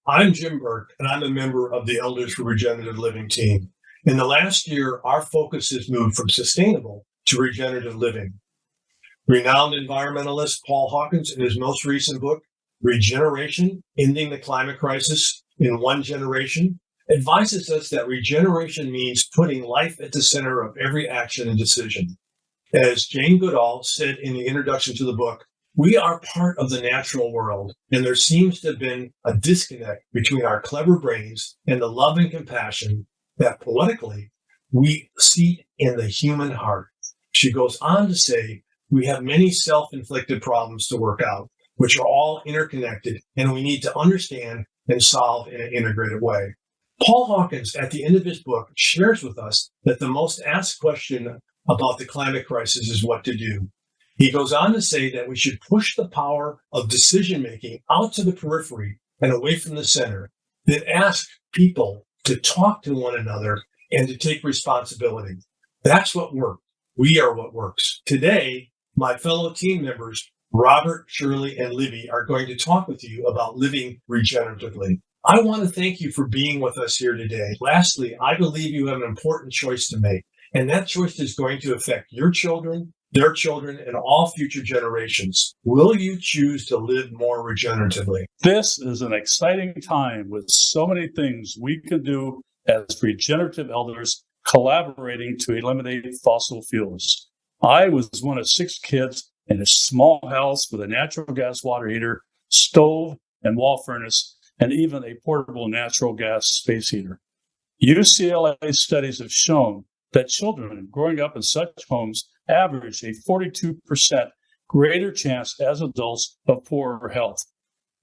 I'm Jim Burke, and I'm a member of the Elders for Regenerative Living team. In the last year, our focus has moved from sustainable to regenerative living. Renowned environmentalist Paul Hawkins, in his most recent book, Regeneration, Ending the Climate Crisis in One Generation, advises us that regeneration means putting life at the center of every action and decision. As Jane Goodall said in the introduction to the book, we are part of the natural world, and there seems to have been a disconnect between our clever brains and the love and compassion that poetically we see in the human heart. She goes on to say, we have many self-inflicted problems to work out, which are all interconnected, and we need to understand and solve in an integrated way. Paul Hawkins, at the end of his book, shares with us that the most asked question about the climate crisis is what to do. He goes on to say that we should push the power of decision-making out to the periphery and away from the center, then ask people to talk to one another and to take responsibility. That's what works. We are what works. Today, my fellow team members, Robert, Shirley, and Libby, are going to talk with you about living regeneratively. I want to thank you for being with us here today. Lastly, I believe you have an important choice to make, and that choice is going to affect your children, their children, and all future generations. Will you choose to live more regeneratively? This is an exciting time with so many things we can do as regenerative elders collaborating to eliminate fossil fuels. I was one of 6 kids in a small house with a natural gas water heater, stove, and wall furnace, and even a portable natural gas space heater. UCLA studies have shown that children growing up in such homes average a 42% greater chance as adults of poorer health.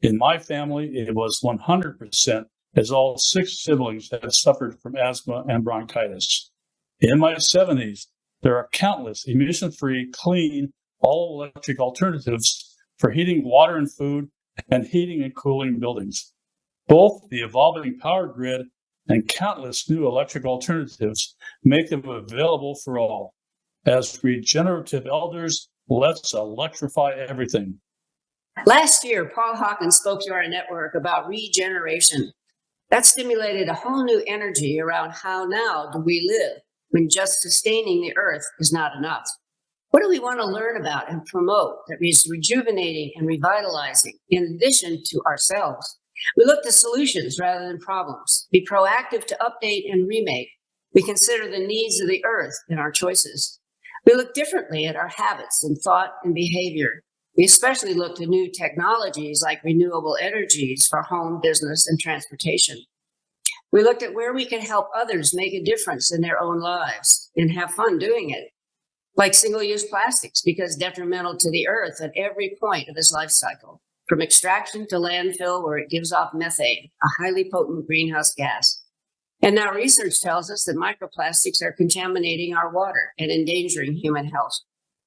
In my family, it was 100%, as all 6 siblings had suffered from asthma and bronchitis. In my 70s, there are countless emission-free, clean, all-electric alternatives for heating water and food and heating and cooling buildings. Both the evolving power grid and countless new electric alternatives make them available for all. As regenerative elders, let's electrify everything. Last year, Paul Hawkins spoke to our network about regeneration. That stimulated a whole new energy around how now do we live when just sustaining the earth is not enough. What do we want to learn about and promote that is rejuvenating and revitalizing in addition to ourselves? We look to solutions rather than problems, be proactive to update and remake. We consider the needs of the earth in our choices. We look differently at our habits and thought and behavior. We especially look to new technologies like renewable energies for home, business, and transportation. We looked at where we can help others make a difference in their own lives and have fun doing it, like single-use plastics, because detrimental to the earth at every point of its life cycle, from extraction to landfill where it gives off methane, a highly potent greenhouse gas. And now research tells us that microplastics are contaminating our water and endangering human health.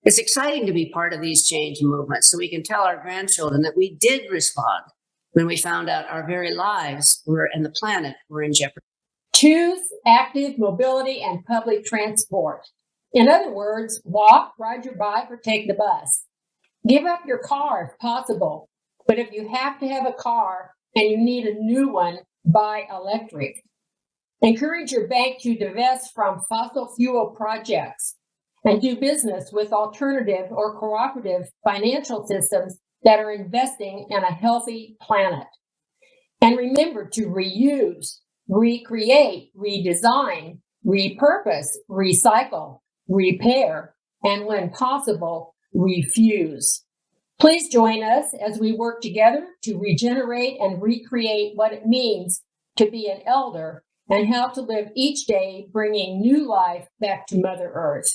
It's exciting to be part of these change movements so we can tell our grandchildren that we did respond when we found out our very lives and the planet were in jeopardy. Choose active mobility and public transport. In other words, walk, ride your bike, or take the bus. Give up your car if possible, but if you have to have a car and you need a new one, buy electric. Encourage your bank to divest from fossil fuel projects and do business with alternative or cooperative financial systems that are investing in a healthy planet. And remember to reuse, recreate, redesign, repurpose, recycle, repair, and when possible, refuse. Please join us as we work together to regenerate and recreate what it means to be an elder and how to live each day bringing new life back to Mother Earth.